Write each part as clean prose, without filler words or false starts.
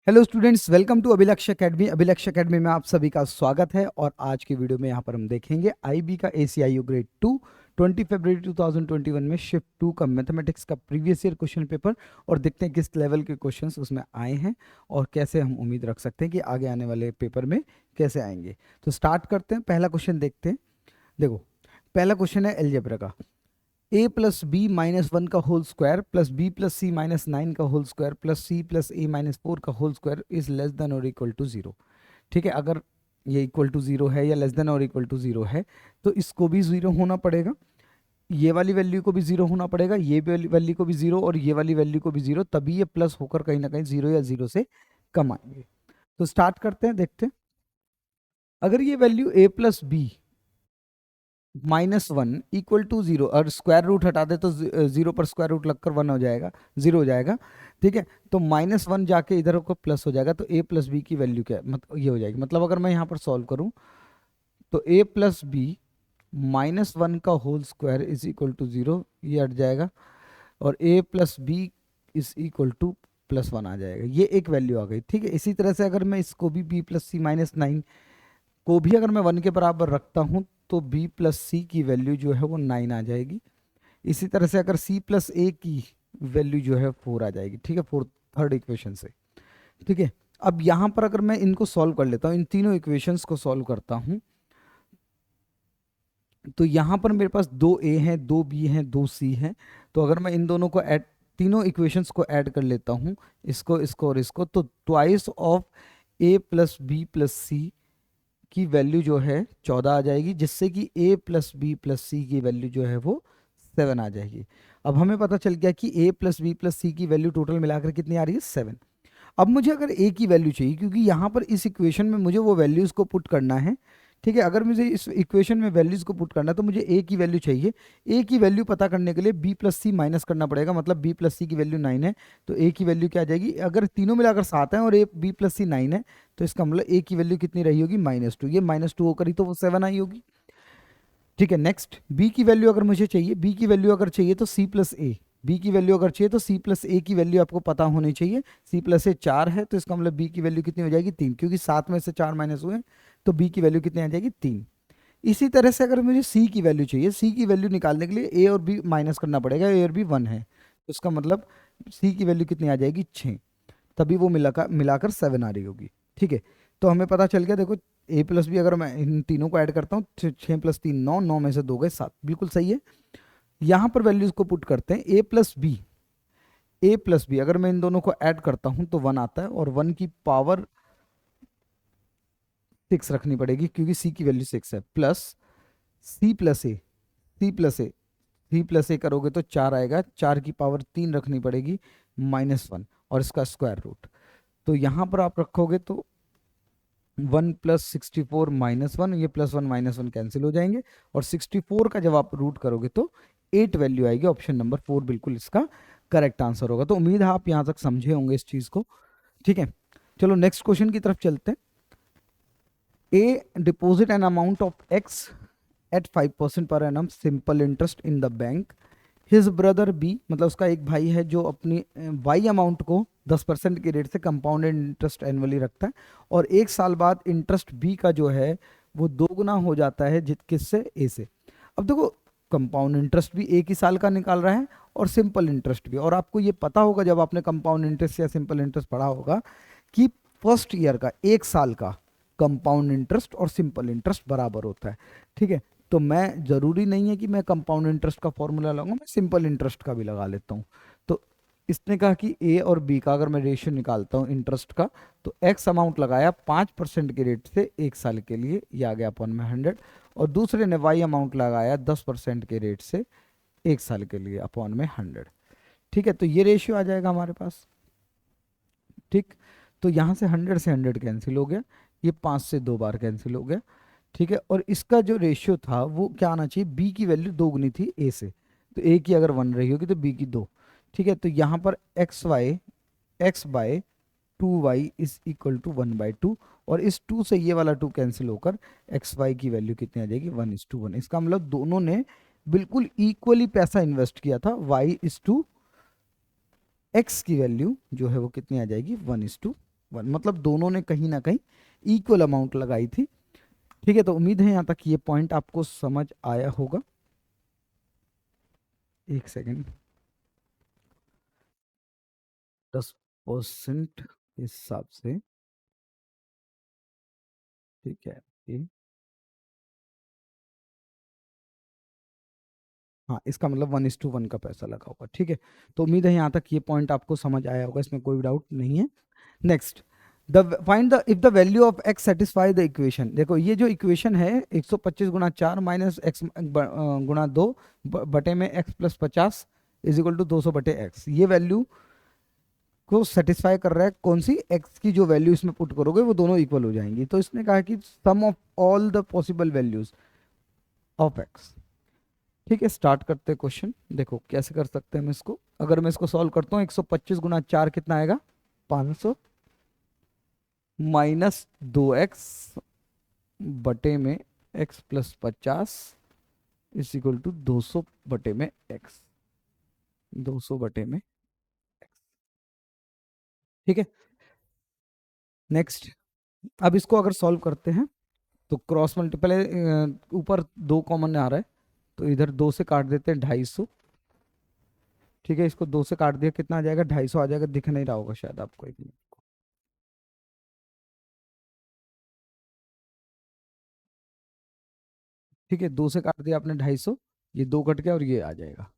Hello students, welcome to अभिलक्ष्य academy. अभिलक्ष्य academy में आप सभी का स्वागत है। और आज की वीडियो में यहाँ पर हम देखेंगे आईबी का एसीआईयू ग्रेड 2 20 फरवरी 2021 में शिफ्ट 2 का मैथमेटिक्स का प्रीवियस ईयर क्वेश्चन पेपर, और देखते हैं किस लेवल के क्वेश्चंस उसमें आए हैं और कैसे हम उम्मीद रख सकते हैं कि आगे आने वाले पेपर में कैसे आएंगे। तो स्टार्ट करते हैं, पहला क्वेश्चन देखते हैं। देखो, पहला क्वेश्चन है एलजेब्रा का। A plus B minus one का whole square plus B plus C minus nine का whole square plus C plus A minus four का whole square is less than और इक्वल टू जीरो। ठीक है, अगर ये इक्वल टू जीरो है या लेस देन और इक्वल टू जीरो है तो इसको भी जीरो होना पड़ेगा, ये वाली वैल्यू को भी जीरो होना पड़ेगा, ये वैल्यू को भी जीरो और ये वाली वैल्यू को भी जीरो, तभी ये प्लस होकर कहीं ना कहीं जीरो या जीरो से कम आएंगे। तो स्टार्ट करते हैं, देखते हैं। अगर ये value a plus B minus one equal to zero, और स्क्वायर रूट हटा दे तो जीरो पर स्क्वायर रूट लगकर वन हो जाएगा, जीरो हो जाएगा। ठीक है, तो माइनस वन जाके इधर को प्लस हो जाएगा, तो ए प्लस बी की वैल्यू क्या मतलब ये हो जाएगी। मतलब अगर मैं यहाँ पर सॉल्व करूँ तो A plus B minus one का whole square is equal to zero, ये हट जाएगा, और A plus B is equal to plus one आ जाएगा। ये एक वैल्यू आ गई। ठीक है, इसी तरह से अगर मैं इसको भी B plus C minus nine को भी अगर मैं वन के बराबर रखता हूँ तो b प्लस सी की वैल्यू जो है वो नाइन आ जाएगी। इसी तरह से अगर c प्लस ए की वैल्यू जो है फोर आ जाएगी। ठीक है, फोर्थ थर्ड इक्वेशन से। ठीक है, अब यहाँ पर अगर मैं इनको सॉल्व कर लेता हूँ, इन तीनों इक्वेशंस को सॉल्व करता हूँ, तो यहाँ पर मेरे पास दो a हैं, दो b हैं, दो c हैं। तो अगर मैं इन दोनों को ऐड, तीनों इक्वेशंस को ऐड कर लेता हूँ, इसको इसको और इसको, तो twice of a plus B plus C की वैल्यू जो है 14 आ जाएगी, जिससे कि a plus B plus C की वैल्यू जो है वो 7 आ जाएगी। अब हमें पता चल गया कि a plus B plus C की वैल्यू टोटल मिलाकर कितनी आ रही है, 7। अब मुझे अगर a की वैल्यू चाहिए, क्योंकि यहाँ पर इस इक्वेशन में मुझे वो वैल्यूज़ को पुट करना है। ठीक है, अगर मुझे इस इक्वेशन में वैल्यूज़ को पुट करना है तो मुझे a की वैल्यू चाहिए। a की वैल्यू पता करने के लिए b प्लस सी माइनस करना पड़ेगा, मतलब b प्लस सी की वैल्यू 9 है तो a की वैल्यू क्या आ जाएगी। अगर तीनों मिलाकर 7 है और a b प्लस सी 9 है तो इसका मतलब a की वैल्यू कितनी रही होगी, -2। ये -2 होकर ही तो वो 7 आई होगी। ठीक है, नेक्स्ट b की वैल्यू अगर मुझे चाहिए, b की वैल्यू अगर चाहिए तो c प्लस ए, बी की वैल्यू अगर चाहिए तो c प्लस ए की वैल्यू आपको पता होनी चाहिए। c प्लस ए 4 है तो इसका मतलब b की वैल्यू कितनी हो जाएगी, 3, क्योंकि 7 में से 4 माइनस हुए तो b की वैल्यू कितनी आ जाएगी, 3। इसी तरह से अगर मुझे c की वैल्यू चाहिए, c की वैल्यू निकालने के लिए a और b माइनस करना पड़ेगा, a और b 1 है तो इसका मतलब c की वैल्यू कितनी आ जाएगी, 6। तभी वो मिलाकर मिलाकर 7 आ रही होगी। ठीक है, तो हमें पता चल गया। देखो, a प्लस बी अगर मैं इन तीनों को ऐड करता हूँ, 6 प्लस 3 9, 9 में से 2 गए 7, बिल्कुल सही है। यहाँ पर वैल्यूज को पुट करते हैं, ए प्लस बी अगर मैं इन दोनों को ऐड करता हूँ तो 1 आता है, और 1 की पावर 6 रखनी पड़ेगी क्योंकि c की वैल्यू 6 है, प्लस सी प्लस ए, सी प्लस ए, सी प्लस ए करोगे तो 4 आएगा, 4 की पावर 3 रखनी पड़ेगी, -1 और इसका स्क्वायर रूट। तो यहाँ पर आप रखोगे तो 1 प्लस 64 -1, ये +1 -1 कैंसिल हो जाएंगे, और 64 का जब आप रूट करोगे तो 8 वैल्यू आएगी। ऑप्शन नंबर 4 बिल्कुल इसका करेक्ट आंसर होगा। तो उम्मीद है आप यहाँ तक समझे होंगे इस चीज़ को। ठीक है, चलो नेक्स्ट क्वेश्चन की तरफ चलते हैं। A deposit an amount of x at 5% per annum simple interest in the bank. His brother b, मतलब उसका एक भाई है जो अपनी वाई अमाउंट को 10% के रेट से कंपाउंडेड इंटरेस्ट एनुअली रखता है, और एक साल बाद इंटरेस्ट बी का जो है वो दोगुना हो जाता है किससे, ए से। अब देखो, कंपाउंड इंटरेस्ट भी एक ही साल का निकाल रहा है और सिंपल इंटरेस्ट भी, और आपको ये पता होगा जब आपने कंपाउंड इंटरेस्ट या सिंपल इंटरेस्ट पढ़ा होगा कि फर्स्ट ईयर का, एक साल का कंपाउंड इंटरेस्ट और सिंपल इंटरेस्ट बराबर होता है। ठीक है, तो मैं ज़रूरी नहीं है कि मैं कंपाउंड इंटरेस्ट का फॉर्मूला लगाऊंगा, मैं सिंपल इंटरेस्ट का भी लगा लेता हूँ। तो इसने कहा कि ए और बी का अगर मैं रेशियो निकालता हूँ इंटरेस्ट का, तो एक्स अमाउंट लगाया 5% के रेट से एक साल के लिए, ये आ गया अपन में 100, और दूसरे ने वाई अमाउंट लगाया 10% के रेट से एक साल के लिए अपॉन में 100। ठीक है, तो ये रेशियो आ जाएगा हमारे पास। ठीक, तो यहाँ से 100 से 100 कैंसिल हो गया, ये 5 से 2 बार कैंसिल हो गया। ठीक है, और इसका जो रेशियो था वो क्या आना चाहिए, बी की वैल्यू दोगुनी थी ए से, तो ए की अगर 1 रही होगी तो बी की 2। ठीक है, तो यहाँ पर x by 2y is equal to 1/2, और इस 2 से ये वाला 2 कैंसिल होकर एक्स वाई की वैल्यू कितनी आ जाएगी, 1:1। इसका मतलब दोनों ने बिल्कुल इक्वली पैसा इन्वेस्ट किया था। y इज टू एक्स की वैल्यू जो है वो कितनी आ जाएगी, 1:1 1, मतलब दोनों ने कहीं ना कहीं इक्वल अमाउंट लगाई थी। ठीक है, तो उम्मीद है यहाँ तक ये पॉइंट आपको समझ आया होगा। एक सेकेंड, 10% के हिसाब से, ठीक है ये, हाँ इसका मतलब 1:1 का पैसा लगा होगा। ठीक है, तो उम्मीद है यहाँ तक ये पॉइंट आपको समझ आया होगा, इसमें कोई डाउट नहीं है। Next, the find the if the value of x satisfy the equation. देखो ये जो इक्वेशन है 125 गुना 4 माइनस एक्स गुना 2 बटे में x plus 50 is equal to 200 बटे एक्स, ये वैल्यू को सेटिस्फाई कर रहा है। कौन सी? एक्स की जो वैल्यू इसमें पुट करोगे वो दोनों इक्वल हो जाएंगी। तो इसने कहा कि sum of all the possible values of X. ठीक है, स्टार्ट करते हैं क्वेश्चन। देखो कैसे कर सकते हैं हम इसको। अगर मैं इसको सॉल्व करता हूँ 125 गुना 4 कितना आएगा? 500 माइनस 2x बटे में x plus 50 is equal to 200 बटे में x, 200 बटे में x। ठीक है, नेक्स्ट, अब इसको अगर सॉल्व करते हैं तो क्रॉस मल्टीप्लाई, ऊपर 2 कॉमन आ रहा है तो इधर 2 से काट देते हैं 250। ठीक है, इसको 2 से काट दिया, कितना आ जाएगा? 250 आ जाएगा। दिख नहीं रहा होगा शायद आपको, एक मिनट। ठीक है, 2 से काट दिया आपने 250, ये 2 कट गया और ये आ जाएगा।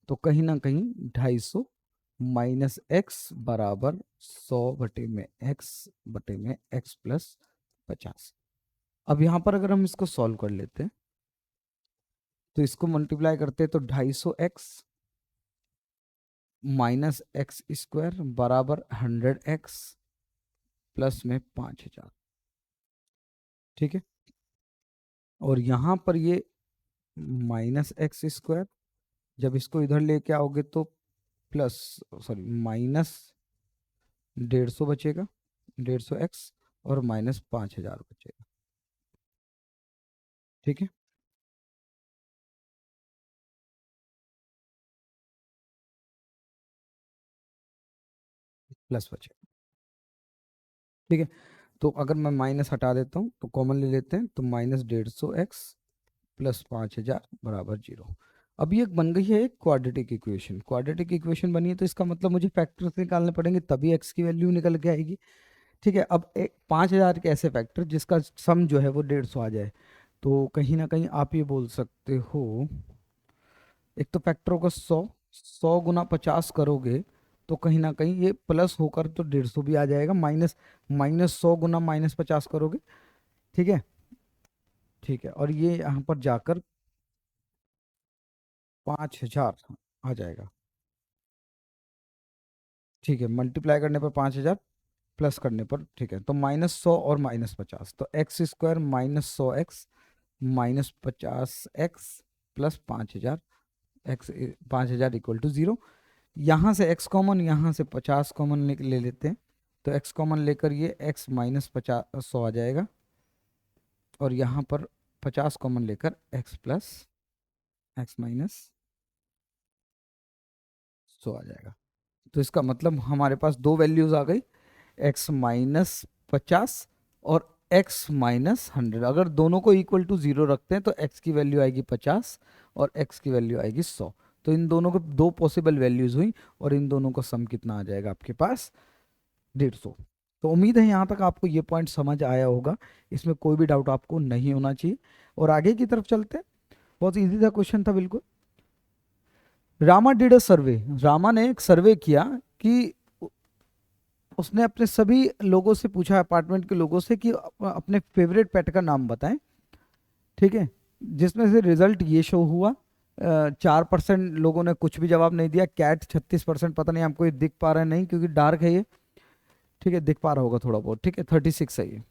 तो कहीं ना कहीं 250 माइनस एक्स बराबर 100 बटे में एक्स बटे में एक्स प्लस 50। अब यहाँ पर अगर हम इसको सॉल्व कर लेते हैं तो इसको मल्टीप्लाई करते हैं तो 250x माइनस एक्स स्क्वायर बराबर 100x प्लस में 5000। ठीक है, और यहाँ पर ये माइनस एक्स स्क्वायर, जब इसको इधर लेके आओगे तो प्लस, सॉरी माइनस 150 बचेगा, 150x और माइनस 5000 बचेगा। ठीक है, प्लस बचेगा। ठीक है, तो अगर मैं माइनस हटा देता हूँ तो कॉमन ले लेते हैं, तो माइनस 150x प्लस 5000 बराबर 0। अब ये बन गई है एक क्वाड्रेटिक इक्वेशन। क्वाड्रेटिक इक्वेशन बनी है तो इसका मतलब मुझे फैक्टर्स निकालने पड़ेंगे तभी x की वैल्यू निकल के आएगी। ठीक है, अब एक 5000 के ऐसे फैक्टर जिसका सम जो है वो 150 आ जाए, तो कहीं ना कहीं आप ये बोल सकते हो, एक तो फैक्टर होगा 100, 100 गुना 50 करोगे तो कहीं ना कहीं ये प्लस होकर तो 150 भी आ जाएगा, माइनस माइनस 100 गुना माइनस 50 करोगे। ठीक है, ठीक है, और ये यहाँ पर जाकर 5000 आ जाएगा। ठीक है, मल्टीप्लाई करने पर 5000, प्लस करने पर, ठीक है, तो -100 और -50, तो x square -100x minus 50x plus 5000, x 5000 equal to 0। यहाँ से x कॉमन, यहाँ से 50 कॉमन ले लेते हैं, तो x कॉमन लेकर ये x माइनस 100 आ जाएगा, और यहाँ पर 50 कॉमन लेकर x प्लस x माइनस 100 आ जाएगा। तो इसका मतलब हमारे पास दो वैल्यूज आ गई, x माइनस 50 और x माइनस 100। अगर दोनों को इक्वल टू 0 रखते हैं तो x की वैल्यू आएगी 50 और x की वैल्यू आएगी 100। तो इन दोनों को दो पॉसिबल वैल्यूज हुई और इन दोनों का सम कितना आ जाएगा आपके पास? 150। तो उम्मीद है यहाँ तक आपको ये पॉइंट समझ आया होगा, इसमें कोई भी डाउट आपको नहीं होना चाहिए। और आगे की तरफ चलते हैं, बहुत इजी था क्वेश्चन था बिल्कुल। रामा डिड अ सर्वे, रामा ने एक सर्वे किया कि उसने अपने सभी लोगों से पूछा, अपार्टमेंट के लोगों से, कि अपने फेवरेट पेट का नाम बताएं। ठीक है, जिसमें से रिजल्ट ये शो हुआ, 4% लोगों ने कुछ भी जवाब नहीं दिया, कैट 36%, पता नहीं हमको ये दिख पा रहा है नहीं क्योंकि डार्क है ये। ठीक है, दिख पा रहा होगा थोड़ा बहुत। ठीक है, 36 है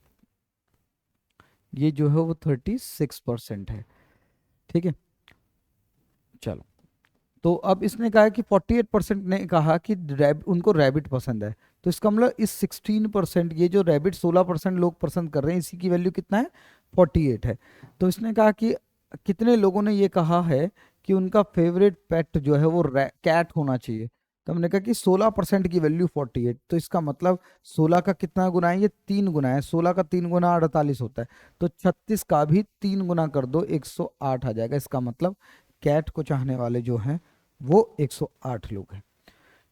ये जो है वो 36% है। ठीक है, चलो, तो अब इसने कहा है कि 48% ने कहा कि उनको रैबिट पसंद है। तो इसका मतलब इस 16%, ये जो रैबिट 16% लोग पसंद कर रहे हैं, इसी की वैल्यू कितना है? 48 है। तो इसने कहा कि कितने लोगों ने ये कहा है कि उनका फेवरेट पेट जो है वो कैट होना चाहिए। तो हमने कहा कि 16% की वैल्यू 48, तो इसका मतलब 16 का कितना गुना है, ये 3 गुना है, 16 का 3 गुना 48 होता है, तो 36 का भी 3 गुना कर दो, 108 आ जाएगा। इसका मतलब कैट को चाहने वाले जो हैं वो 108 लोग हैं।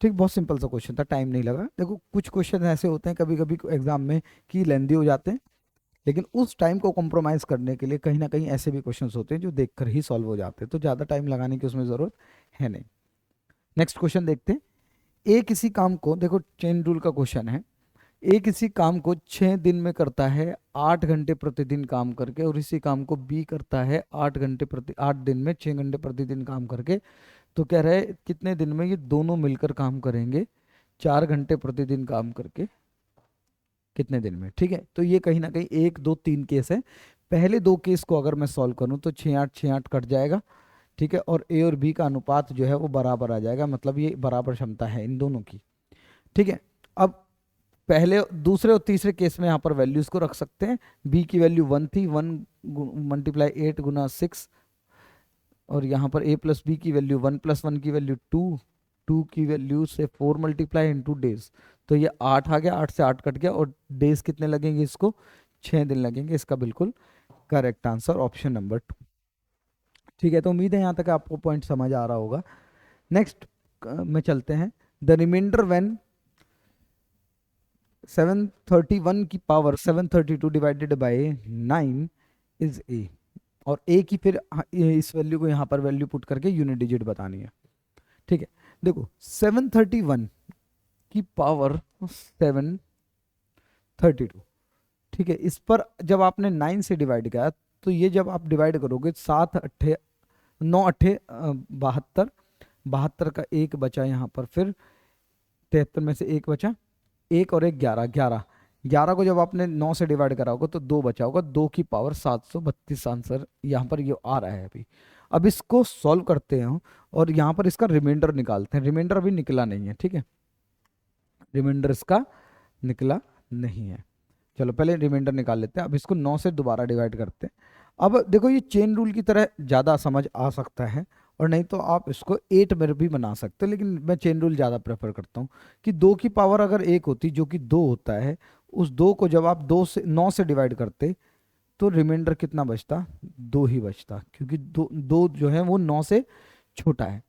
ठीक, बहुत सिंपल सा क्वेश्चन था, टाइम नहीं लगा। देखो कुछ क्वेश्चन ऐसे होते हैं कभी कभी एग्जाम में कि लेंदी हो जाते हैं, लेकिन उस टाइम को कॉम्प्रोमाइज करने के लिए कहीं ना कहीं ऐसे भी क्वेश्चंस होते हैं जो देखकर ही सॉल्व हो जाते हैं, तो ज़्यादा टाइम लगाने की उसमें ज़रूरत है नहीं। नेक्स्ट क्वेश्चन देखते हैं। ए किसी काम को, देखो चेन रूल का क्वेश्चन है, ए किसी काम को 6 दिन में करता है 8 घंटे प्रतिदिन काम करके, और इसी काम को बी करता है 8 दिन में 6 घंटे प्रतिदिन काम करके। तो कह रहे हैं कितने दिन में ये दोनों मिलकर काम करेंगे, 4 घंटे प्रतिदिन काम करके कितने दिन में। ठीक है, तो ये कहीं ना कहीं 1 2 3 केस है। पहले 2 केस को अगर मैं सॉल्व करूं तो 6 8 कट जाएगा। ठीक है, और ए और बी का अनुपात जो है वो बराबर आ जाएगा, मतलब ये बराबर क्षमता है इन दोनों की। ठीक है, अब पहले दूसरे और तीसरे केस में यहाँ पर वैल्यूज को रख सकते हैं। बी की वैल्यू 1 थी, 1 मल्टीप्लाई 8 गुना 6, और यहाँ पर ए प्लस बी की वैल्यू 1 प्लस 1 की वैल्यू 2, 2 की वैल्यू से 4 मल्टीप्लाई इंटू डेज, तो ये 8 आ गया, 8 से 8 कट गया, और डेज कितने लगेंगे इसको, 6 दिन लगेंगे। इसका बिल्कुल करेक्ट आंसर ऑप्शन नंबर 2। ठीक है, तो उम्मीद है यहाँ तक आपको पॉइंट समझ आ रहा होगा। नेक्स्ट में चलते हैं। द रिमाइंडर व्हेन 731 की power 732 divided by 9 is a, और ए की फिर इस वैल्यू को यहाँ पर वैल्यू पुट करके यूनिट डिजिट बतानी है। ठीक है, देखो 731 की पावर 732, ठीक है, इस पर जब आपने 9 से डिवाइड किया, तो ये जब आप डिवाइड करोगे 7 अट्ठे 9 अट्ठे 72, 72 का एक बचा यहाँ पर, फिर 73 में से एक बचा, एक और एक 11, 11, 11 को जब आपने 9 से डिवाइड करा होगा तो 2 बचा होगा, 2 की पावर 732 आंसर यहाँ पर ये आ रहा है अभी। अब इसको सॉल्व करते हैं और यहाँ पर इसका रिमाइंडर निकालते हैं। रिमाइंडर अभी निकला नहीं है, ठीक है, रिमाइंडर इसका निकला नहीं है। चलो पहले रिमाइंडर निकाल लेते हैं। अब इसको 9 से दोबारा डिवाइड करते हैं। अब देखो ये चेन रूल की तरह ज़्यादा समझ आ सकता है, और नहीं तो आप इसको 8 में भी बना सकते हो, लेकिन मैं चेन रूल ज़्यादा प्रेफर करता हूँ कि 2 की पावर अगर 1 होती जो कि 2 होता है, उस 2 को जब आप 9 से डिवाइड करते तो रिमाइंडर कितना बचता, 2 ही बचता, क्योंकि 2 जो है वो 9 से छोटा है।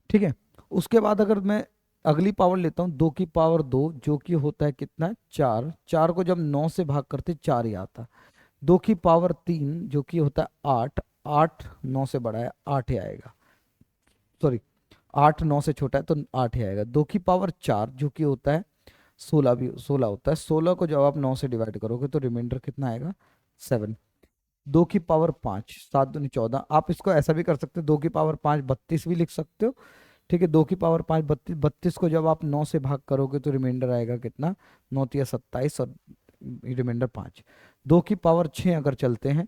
ठीक है, उसके बाद अगर मैं अगली पावर लेता हूँ 2 की पावर 2, जो कि होता है कितना, 4, 4 को जब 9 से भाग करते 4 ही आता। 2 की पावर 3 जो कि होता है 8, 8 9 से बड़ा है, 8 ही आएगा, सॉरी 8 9 से छोटा है तो 8 ही आएगा। 2 की पावर 4 जो कि होता है 16, भी 16 होता है, 16 को जब आप 9 से डिवाइड करोगे तो रिमाइंडर कितना आएगा, 7। 2 की पावर 5, 7 दूनी 14, आप इसको ऐसा भी कर सकते हो, 2 की पावर 5 32 भी लिख सकते हो। ठीक है, 2 की पावर 5 32, 32 को जब आप 9 से भाग करोगे तो रिमाइंडर आएगा कितना, 9 तिया 27 और रिमाइंडर 5। 2 की पावर 6 अगर चलते हैं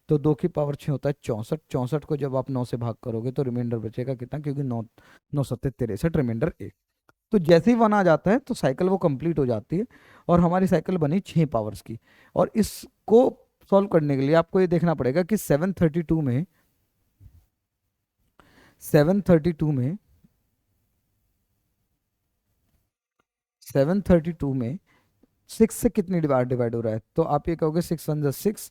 तो 2 की पावर 6 होता है 64, 64 को जब आप 9 से भाग करोगे तो रिमाइंडर बचेगा कितना, क्योंकि 9 9 सत्ते 63, रिमाइंडर 1। तो जैसे ही 1 आ जाता है तो साइकिल वो कंप्लीट हो जाती है, और हमारी साइकिल बनी 6 पावर्स की। और इसको सॉल्व करने के लिए आपको ये देखना पड़ेगा कि 732 में 6 से कितनी डिवाइड हो रहा है, तो आप ये कहोगे 6 1 6,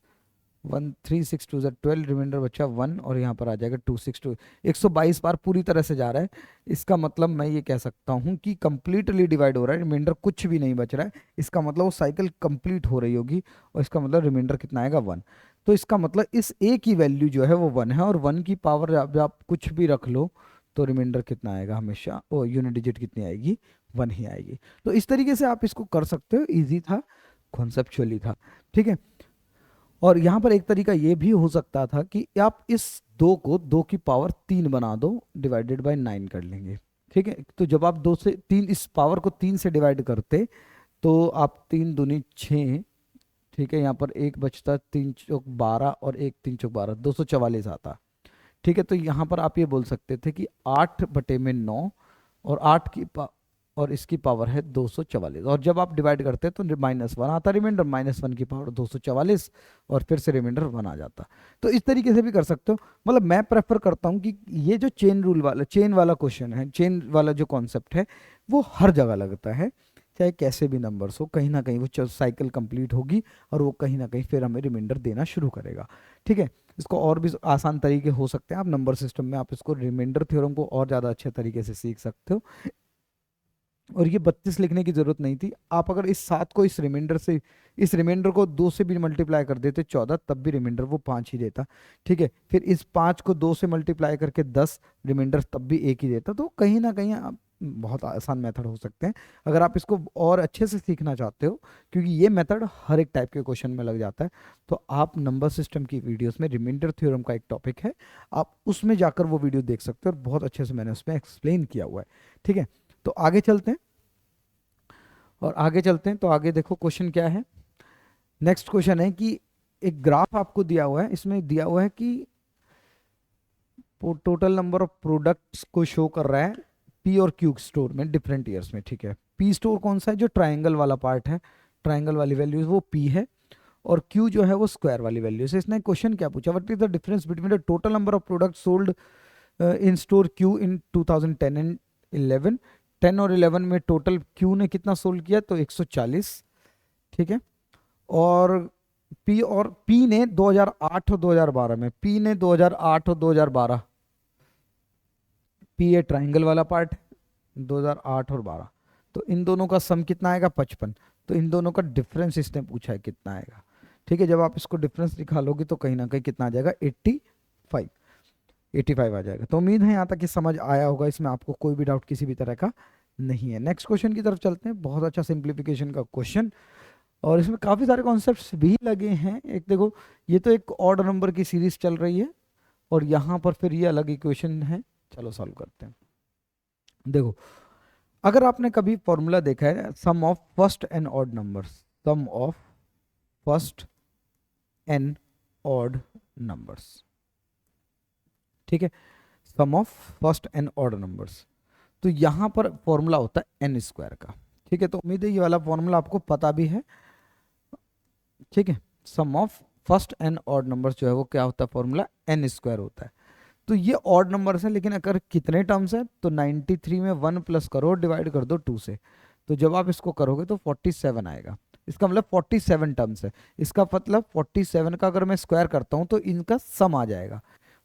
1 3 6 2 12, रिमाइंडर बचा 1, और यहाँ पर आ जाएगा 2 6 2, 122 बार पूरी तरह से जा रहा है। इसका मतलब मैं ये कह सकता हूँ कि कंप्लीटली डिवाइड हो रहा है, रिमाइंडर कुछ भी नहीं बच रहा है। इसका मतलब वो साइकिल कंप्लीट हो रही होगी, और इसका मतलब रिमाइंडर कितना आएगा, 1। तो इसका मतलब इस ए की वैल्यू जो है वो 1 है, और 1 की पावर जब आप कुछ भी रख लो तो रिमाइंडर कितना आएगा, हमेशा ओ यूनिट डिजिट कितनी आएगी, 1 ही आएगी। तो इस तरीके से आप इसको कर सकते हो, ईजी था, कॉन्सेप्चुअली था। ठीक है, और यहाँ पर एक तरीका ये भी हो सकता था कि आप इस 2 को 2 की पावर 3 बना दो, डिवाइडेड बाय 9 कर लेंगे। ठीक है, तो जब आप 2 से 3 इस पावर को 3 से डिवाइड करते तो आप 3 दूनी 6, ठीक है, यहाँ पर एक बचता, 3 चौक 12 और 1 3 चौक 12, 244 आता। ठीक है, तो यहाँ पर आप ये बोल सकते थे कि 8 बटे में 9, और 8 की और इसकी पावर है 244, और जब आप डिवाइड करते हैं तो -1 आता रिमाइंडर, -1 की पावर 244 और फिर से रिमाइंडर 1 आ जाता। तो इस तरीके से भी कर सकते हो। मतलब मैं प्रेफर करता हूँ कि ये जो चेन रूल वाला, चेन वाला क्वेश्चन है, चेन वाला जो कॉन्सेप्ट है वो हर जगह लगता है, चाहे कैसे भी नंबर्स हो, कहीं ना कहीं वो साइकिल कंप्लीट होगी और वो कहीं ना कहीं फिर हमें रिमाइंडर देना शुरू करेगा। ठीक है, इसको और भी आसान तरीके हो सकते हैं, आप नंबर सिस्टम में आप इसको रिमाइंडर थ्योरम को और ज़्यादा अच्छे तरीके से सीख सकते हो। और ये 32 लिखने की जरूरत नहीं थी, आप अगर इस 7 को इस रिमाइंडर से, इस रिमाइंडर को 2 से भी मल्टीप्लाई कर देते 14, तब भी रिमाइंडर वो 5 ही देता। ठीक है, फिर इस 5 को 2 से मल्टीप्लाई करके 10, रिमाइंडर तब भी 1 ही देता। तो कहीं ना कहीं आप, बहुत आसान मेथड हो सकते हैं अगर आप इसको और अच्छे से सीखना चाहते हो, क्योंकि ये मेथड हर एक टाइप के क्वेश्चन में लग जाता है। तो आप नंबर सिस्टम की वीडियोस में रिमाइंडर थ्योरम का एक टॉपिक है, आप उसमें जाकर वो वीडियो देख सकते हो और बहुत अच्छे से मैंने उसमें एक्सप्लेन किया हुआ है। ठीक है, तो आगे चलते हैं, और आगे चलते हैं तो आगे देखो क्वेश्चन क्या है। नेक्स्ट क्वेश्चन है कि एक ग्राफ आपको दिया हुआ है, इसमें दिया हुआ है कि टोटल नंबर ऑफ प्रोडक्ट्स को शो कर रहा है पी और क्यू स्टोर में डिफरेंट ईयर्स में। ठीक है, पी स्टोर कौन सा है, जो ट्राइंगल वाला पार्ट है, ट्राइंगल वाली वैल्यूज वो पी है, और क्यू जो है वो स्क्वायर वाली वैल्यू है। इसने क्वेश्चन क्या पूछा, what is the difference between the total number of product sold in store Q in 2010 and 11। 10 और 11 में टोटल क्यू ने कितना सोल्ड किया, तो 140। ठीक है, और पी ने 2008 और 2012 में, पी ने 2008 और 2012, पी ए ट्राइंगल वाला पार्ट 2008 और 12, तो इन दोनों का सम कितना आएगा, 55। तो इन दोनों का डिफरेंस इसने पूछा है कितना आएगा। ठीक है, जब आप इसको डिफरेंस निकालोगे तो कहीं ना कहीं कितना आ जाएगा, 85, 85 आ जाएगा। तो उम्मीद है यहाँ तक कि समझ आया होगा, इसमें आपको कोई भी डाउट किसी भी तरह का नहीं है। नेक्स्ट क्वेश्चन की तरफ चलते हैं, बहुत अच्छा सिंप्लीफिकेशन का क्वेश्चन, और इसमें काफ़ी सारे कॉन्सेप्ट्स भी लगे हैं। एक देखो, ये तो एक ऑड नंबर की सीरीज चल रही है, और यहाँ पर फिर ये अलग इक्वेशन है। चलो सॉल्व करते हैं। देखो, अगर आपने कभी फॉर्मूला देखा है, sum of first n odd numbers, sum of first n odd numbers, ठीक है, sum of first n odd numbers, तो यहाँ पर फॉर्मूला होता है एन स्क्वायर का। ठीक है, तो उम्मीद है ये वाला फॉर्मूला आपको पता भी है। ठीक है, sum of first n odd numbers जो है वो क्या होता है, फॉर्मूला एन स्क्वायर होता है। तो ये ऑड नंबर्स है, लेकिन अगर कितने टर्म्स है, तो 93 में 1 प्लस करो, डिवाइड कर दो 2 से, तो जब आप इसको करोगे तो 47 आएगा। इसका मतलब 47 टर्म्स है। इसका मतलब 47 का अगर मैं स्क्वायर करता हूँ तो इनका सम आ जाएगा।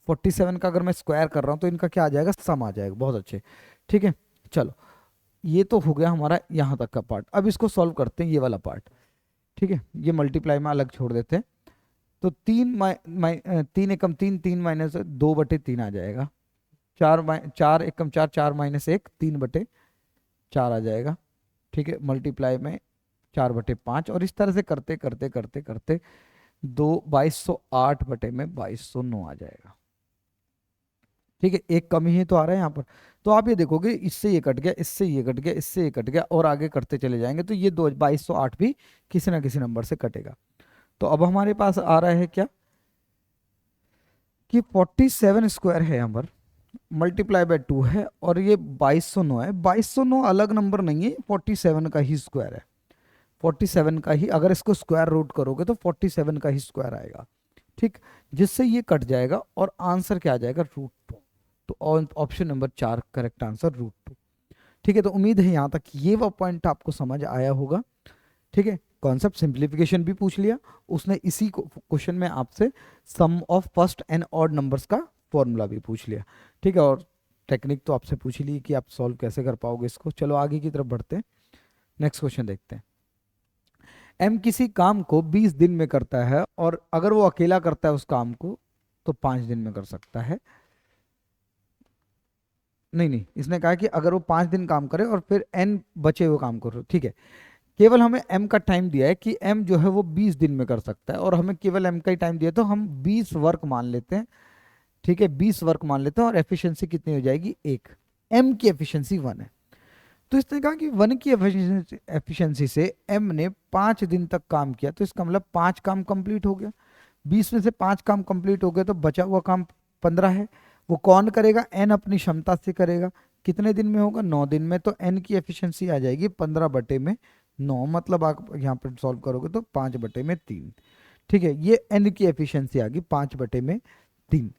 47 का अगर मैं स्क्वायर कर रहा हूँ तो इनका क्या आ जाएगा, सम आ जाएगा। बहुत अच्छे, ठीक है। चलो, ये तो हो गया हमारा यहाँ तक का पार्ट। अब इसको सॉल्व करते हैं, ये वाला पार्ट। ठीक है, ये मल्टीप्लाई में अलग छोड़ देते हैं। तो 3 एकम 3, 3 माइनस 2/3 आ जाएगा। 4 एकम 4, 4 माइनस 1, 3/4 आ जाएगा। ठीक है, मल्टीप्लाई में 4/5, और इस तरह से करते करते करते करते 2208/2209 आ जाएगा। ठीक है, एक कमी ही तो आ रहा है यहाँ पर। तो आप ये देखोगे, इससे ये कट गया, इससे ये कट गया, इससे ये कट गया, और आगे करते चले जाएंगे तो ये 2208 भी किसी ना किसी नंबर से कटेगा। तो अब हमारे पास आ रहा है क्या, कि 47 स्क्वायर है यहाँ पर, मल्टीप्लाई बाय 2 है, और ये 2209 है। 2209 अलग नंबर नहीं है, 47 का ही स्क्वायर है। 47 का ही, अगर इसको स्क्वायर रूट करोगे तो 47 का ही स्क्वायर आएगा। ठीक, जिससे ये कट जाएगा और आंसर क्या आ जाएगा, √2। तो ऑप्शन नंबर 4 करेक्ट आंसर, √2। ठीक है, तो उम्मीद है यहाँ तक ये वो पॉइंट आपको समझ आया होगा। ठीक है, कॉन्सेप्ट सिंप्लीफिकेशन भी पूछ लिया उसने, इसी क्वेश्चन में आपसे sum of first n odd numbers का फॉर्मूला भी पूछ लिया। ठीक है, और टेक्निक तो आपसे पूछ ही ली कि आप सॉल्व कैसे कर पाओगे इसको। चलो आगे की तरफ बढ़ते हैं, नेक्स्ट क्वेश्चन देखते हैं। एम किसी काम को 20 दिन में करता है, और अगर वो अकेला करता है उस काम को तो 5 दिन में कर सकता है। नहीं, इसने कहा कि अगर वो 5 दिन काम करे और फिर एन बचे हुए काम करो। ठीक है, केवल हमें m का टाइम दिया है कि m जो है वो 20 दिन में कर सकता है, और हमें केवल m का ही टाइम दिया, तो हम 20 वर्क मान लेते हैं। ठीक है, 20 वर्क मान लेते हैं, और एफिशिएंसी कितनी हो जाएगी, 1। m की एफिशिएंसी 1 है। तो इसने कहा कि 1 की एफिशिएंसी से m ने 5 दिन तक काम किया, तो इसका मतलब 5 काम कंप्लीट हो गया। 20 में से 5 काम कंप्लीट हो गया, तो बचा हुआ काम 15 है। वो कौन करेगा, n अपनी क्षमता से करेगा। कितने दिन में होगा, 9 दिन में। तो n की एफिशिएंसी आ जाएगी 15/9, मतलब आप यहाँ पर सॉल्व करोगे तो 5/3। ठीक है, ये n की एफिशिएंसी आ गई 5/3।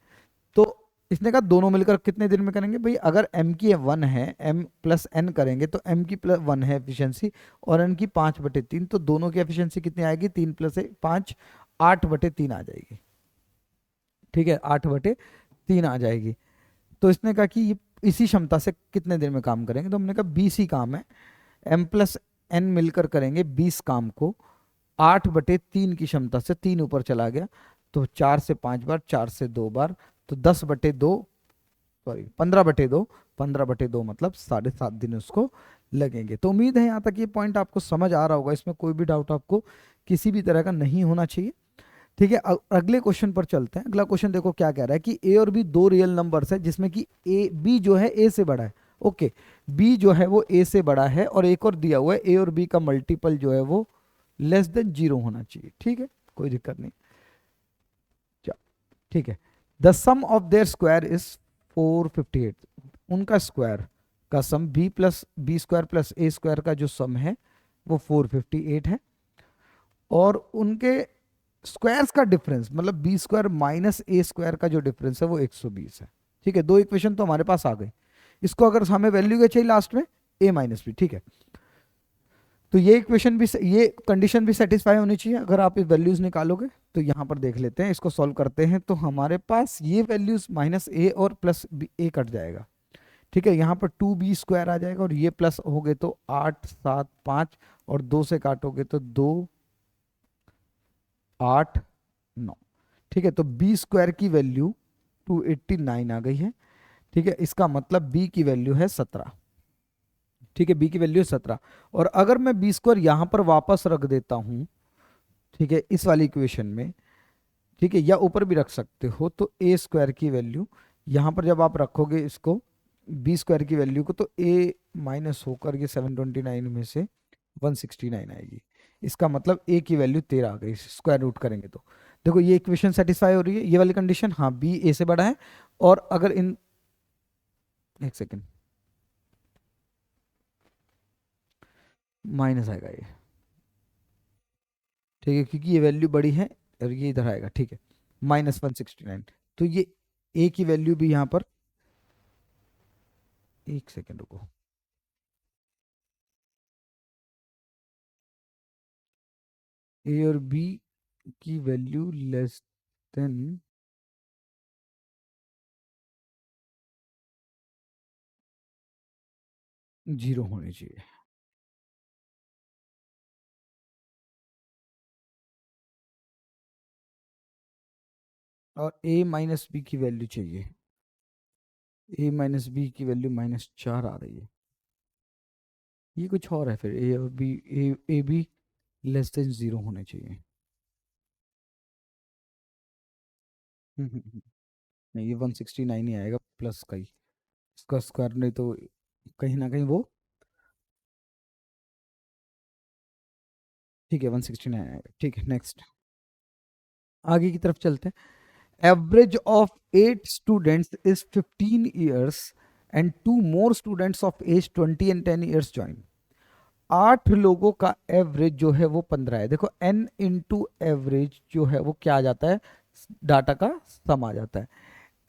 तो इसने कहा दोनों मिलकर कितने दिन में करेंगे भाई, अगर m की 1 है, m प्लस n करेंगे तो m की प्लस 1 है एफिशिएंसी और n की 5/3, तो दोनों की एफिशिएंसी कितनी आएगी, 3 + 5, 8/3 आ जाएगी। ठीक है, 8/3 आ जाएगी। तो इसने कहा कि ये इसी क्षमता से कितने दिन में काम करेंगे, तो हमने कहा 20 ही काम है, m + n मिलकर करेंगे 20 काम को 8/3 की क्षमता से, 3 ऊपर चला गया तो 4 से 5 बार, 4 से 2 बार, तो 10/2, सॉरी 15/2, 15/2 मतलब 7.5 दिन उसको लगेंगे। तो उम्मीद है यहाँ तक ये पॉइंट आपको समझ आ रहा होगा, इसमें कोई भी डाउट आपको किसी भी तरह का नहीं होना चाहिए। ठीक है, अगले क्वेश्चन पर चलते हैं। अगला क्वेश्चन देखो क्या कह रहा है कि ए और बी दो रियल नंबर्स है जिसमें कि ए बी जो है ए से बड़ा है। ओके, बी जो है वो ए से बड़ा है और एक और दिया हुआ है ए और बी का मल्टीपल जो है वो <0 होना चाहिए। ठीक है, कोई दिक्कत नहीं। ठीक है, the sum of their square is 458। उनका स्क्वायर का सम b² प्लस a² का जो सम है वो 458 है, और उनके स्क्वायर्स का डिफरेंस मतलब b² माइनस a² का जो डिफरेंस है वो 120 है। ठीक है, दो इक्वेशन तो हमारे पास आ गई। इसको अगर हमें वैल्यू क्या चाहिए लास्ट में, a माइनस बी। ठीक है, तो ये इक्वेशन भी, ये कंडीशन भी सेटिस्फाई होनी चाहिए। अगर आप ये वैल्यूज निकालोगे तो यहाँ पर देख लेते हैं, इसको सॉल्व करते हैं तो हमारे पास ये वैल्यूज -a और प्लस a कट जाएगा। ठीक है, यहाँ पर 2b² आ जाएगा और ये प्लस हो गए तो 8 7 5 और 2 से काटोगे तो 2 8 9। ठीक है, तो b² की वैल्यू 289 आ गई है। ठीक है, इसका मतलब b की वैल्यू है 17। ठीक है, b की वैल्यू 17, और अगर मैं b² यहां पर वापस रख देता हूं, ठीक है, इस वाली इक्वेशन में, ठीक है, या ऊपर भी रख सकते हो, तो a² की वैल्यू यहां पर जब आप रखोगे इसको b² की वैल्यू को, तो a माइनस होकर ये 729 में से 169 आएगी। इसका मतलब a की वैल्यू 13 आ गई स्क्वायर रूट करेंगे तो। देखो ये इक्वेशन सेटिस्फाई हो रही है, ये वाली कंडीशन, हाँ b a से बड़ा है। और अगर इन, एक सेकेंड, माइनस आएगा ये। ठीक है, क्योंकि ये वैल्यू बड़ी है और ये इधर आएगा। ठीक है, -169, तो ये a की वैल्यू भी यहां पर, एक सेकेंड रुको, a और b की वैल्यू लेस देन 0 होनी चाहिए। और a माइनस बी की वैल्यू चाहिए, a माइनस बी की वैल्यू -4 आ रही है। ये कुछ और है फिर, a और b, a b less than 0 होने चाहिए। नहीं, ये 169 ही आएगा प्लस का ही, इसका स्क्वायर नहीं तो कहीं ना कहीं वो, ठीक है 169 आएगा। ठीक है, नेक्स्ट आगे की तरफ चलते हैं। Average of 8 students is 15 years and 2 more students of age 20 and 10 years join. 8 लोगों का एवरेज जो है वो 15 है। देखो n इंटू एवरेज जो है वो क्या आ जाता है, डाटा का सम आ जाता है।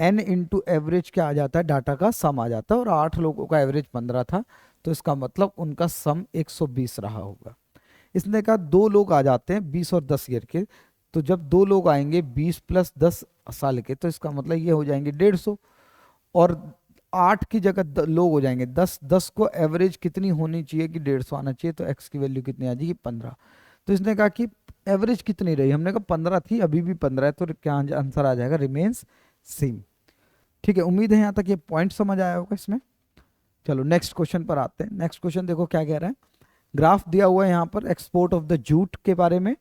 n इंटू एवरेज क्या आ जाता है, डाटा का सम आ जाता है, और 8 लोगों का एवरेज 15 था, तो इसका मतलब उनका सम 120 रहा होगा। इसने कहा दो लोग आ जाते हैं 20 और 10 ईयर के, तो जब दो लोग आएंगे 20 + 10 साल के, तो इसका मतलब ये हो जाएंगे 150, और 8 की जगह लोग हो जाएंगे 10, 10 को एवरेज कितनी होनी चाहिए कि 150 आना चाहिए, तो x की वैल्यू कितनी आ जाएगी 15। तो इसने कहा कि एवरेज कितनी रही, हमने कहा 15 थी, अभी भी 15 है, तो क्या आंसर आ जाएगा, रिमेन्स सेम। ठीक है, उम्मीद है यहाँ तक ये पॉइंट समझ आया होगा इसमें। चलो नेक्स्ट क्वेश्चन पर आते हैं। नेक्स्ट क्वेश्चन देखो क्या कह रहा है, ग्राफ दिया हुआ है यहाँ पर एक्सपोर्ट ऑफ द जूट के बारे में,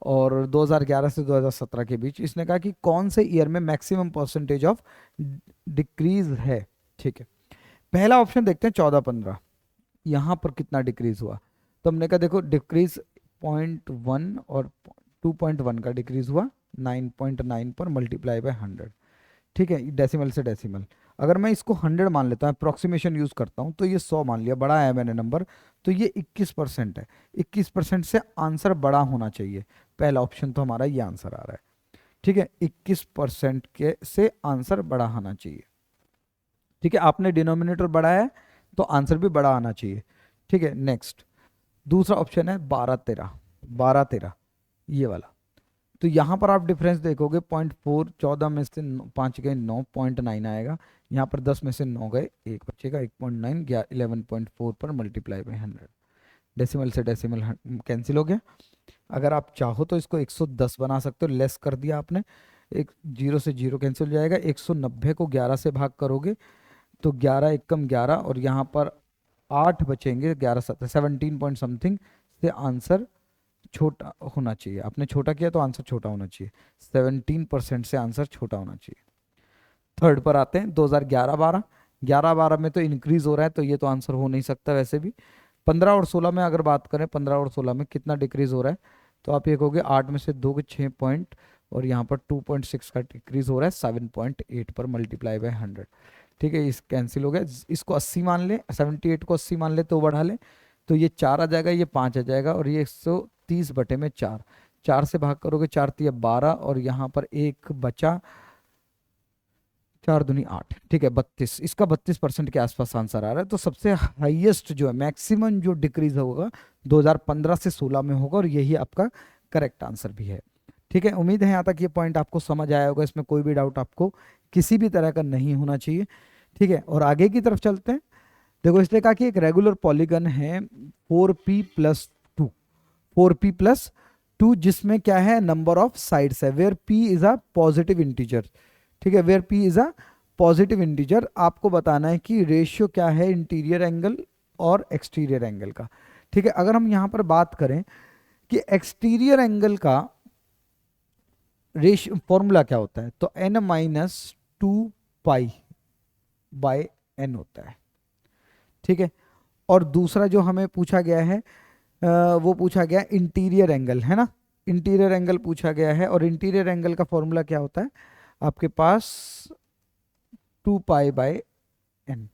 और 2011 से 2017 के बीच। इसने कहा कि कौन से ईयर में मैक्सिमम परसेंटेज ऑफ डिक्रीज है। ठीक है, पहला ऑप्शन देखते हैं 14-15, यहाँ पर कितना डिक्रीज हुआ। तो हमने कहा देखो डिक्रीज 0.1 और 2.1 का डिक्रीज हुआ 9.9 पर मल्टीप्लाई बाय 100। ठीक है, डेसिमल से डेसिमल। अगर मैं इसको 100 मान लेता हूँ, अप्रोक्सीमेशन यूज करता हूँ, तो ये 100 मान लिया, बड़ा है मैंने नंबर, तो ये 21% है। 21% से आंसर बड़ा होना चाहिए। पहला ऑप्शन तो हमारा ये आंसर आ रहा है। ठीक है, 21% के से आंसर बड़ा आना चाहिए। ठीक है, आपने डिनोमिनेटर बढ़ाया है तो आंसर भी बड़ा आना चाहिए। ठीक है, नेक्स्ट दूसरा ऑप्शन है 12-13, 12-13 ये वाला। तो यहाँ पर आप डिफरेंस देखोगे, 0.4, 14 में से 5 गए 9, 0.9 आएगा। यहाँ पर 10 में से 9 गए, एक बचेगा, 1.9 गया 11.4 पर मल्टीप्लाई बाई 100। डेसिमल से डेसिमल कैंसिल हो गया। अगर आप चाहो तो इसको 110 बना सकते हो, लेस कर दिया आपने, एक जीरो से जीरो कैंसिल हो जाएगा। 190 को 11 से भाग करोगे तो 11 एकम 11, और यहाँ पर 8 बचेंगे, 11 7 17 पॉइंट समथिंग से आंसर छोटा होना चाहिए। आपने छोटा किया तो आंसर छोटा होना चाहिए, 17% से आंसर छोटा होना चाहिए। थर्ड पर आते हैं 2011-12, 11-12 में तो इंक्रीज हो रहा है, तो ये तो आंसर हो नहीं सकता वैसे भी। 15 और 16 में अगर बात करें, 15 और 16 में कितना डिक्रीज हो रहा है, तो आप ये कहोगे 8 में से 2 के 6 पॉइंट, और यहाँ पर 2.6 का डिक्रीज हो रहा है 7.8 पर मल्टीप्लाई बाय 100। ठीक है, इस कैंसिल हो गया। इसको 80 मान ले, 78 को 80 मान ले तो बढ़ा ले, तो ये 4 आ जाएगा, ये 5 आ जाएगा, और ये 130 बटे में 4, 4 से भाग करोगे 4 तिया 12, और यहाँ पर एक बचा, 4 दूनी 8। ठीक है, 32, इसका 32% के आसपास आंसर आ रहा है। तो सबसे हाईएस्ट जो है, मैक्सिमम जो डिक्रीज होगा 2015 से 16 में होगा, और यही आपका करेक्ट आंसर भी है। ठीक है, उम्मीद है यहाँ तक ये पॉइंट आपको समझ आया होगा, इसमें कोई भी डाउट आपको किसी भी तरह का नहीं होना चाहिए। ठीक है, और आगे की तरफ चलते हैं। देखो, इसने कहा कि एक रेगुलर पॉलीगन है 4p+2, 4p+2, जिसमें क्या है, नंबर ऑफ साइड्स है, where p is a positive integer. ठीक है, where p is a positive integer. आपको बताना है कि रेशियो क्या है इंटीरियर एंगल और एक्सटीरियर एंगल का। ठीक है, अगर हम यहाँ पर बात करें कि एक्सटीरियर एंगल का रेशियो फॉर्मूला क्या होता है, तो n-2π/n होता है। ठीक है, और दूसरा जो हमें पूछा गया है, वो पूछा गया इंटीरियर एंगल, है ना, इंटीरियर एंगल पूछा गया है, और इंटीरियर एंगल का फॉर्मूला क्या होता है आपके पास, 2π/n।